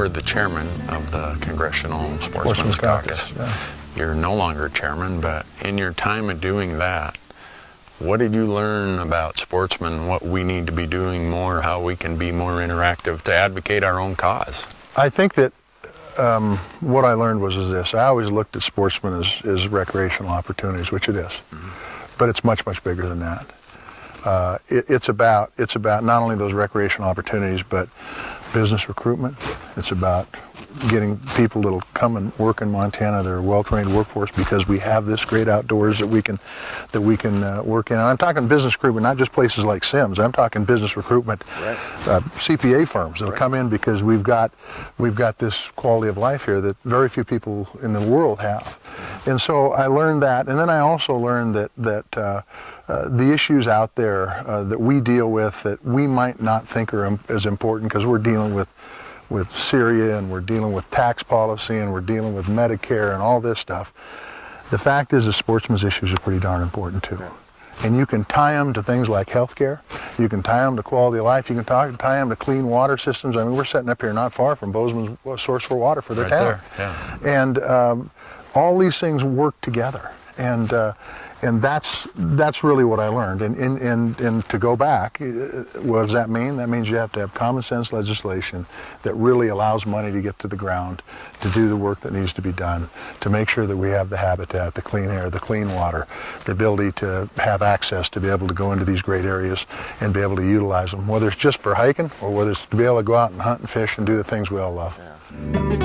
were the chairman of the Congressional Sportsmen's Caucus. Yeah. You're no longer chairman, but in your time of doing that, what did you learn about sportsmen, what we need to be doing more, how we can be more interactive to advocate our own cause? I think that what I learned was this. I always looked at sportsmen as recreational opportunities, which it is. Mm-hmm. But it's much, much bigger than that. It's about not only those recreational opportunities, but business recruitment. It's about getting people that'll come and work in Montana. They're a well-trained workforce because we have this great outdoors that we can work in. And I'm talking business recruitment, not just places like Sims. I'm talking business recruitment, right. CPA firms that'll right. come in because we've got this quality of life here that very few people in the world have. And so I learned that, and then I also learned that the issues out there that we deal with that we might not think are as important because we're dealing with Syria, and we're dealing with tax policy, and we're dealing with Medicare and all this stuff. The fact is the sportsman's issues are pretty darn important too. And you can tie them to things like healthcare, you can tie them to quality of life, you can tie them to clean water systems. I mean, we're sitting up here not far from Bozeman's source for water for their right town. There. Yeah. And all these things work together. And that's really what I learned. And to go back, what does that mean? That means you have to have common sense legislation that really allows money to get to the ground, to do the work that needs to be done, to make sure that we have the habitat, the clean air, the clean water, the ability to have access to be able to go into these great areas and be able to utilize them, whether it's just for hiking or whether it's to be able to go out and hunt and fish and do the things we all love. Yeah.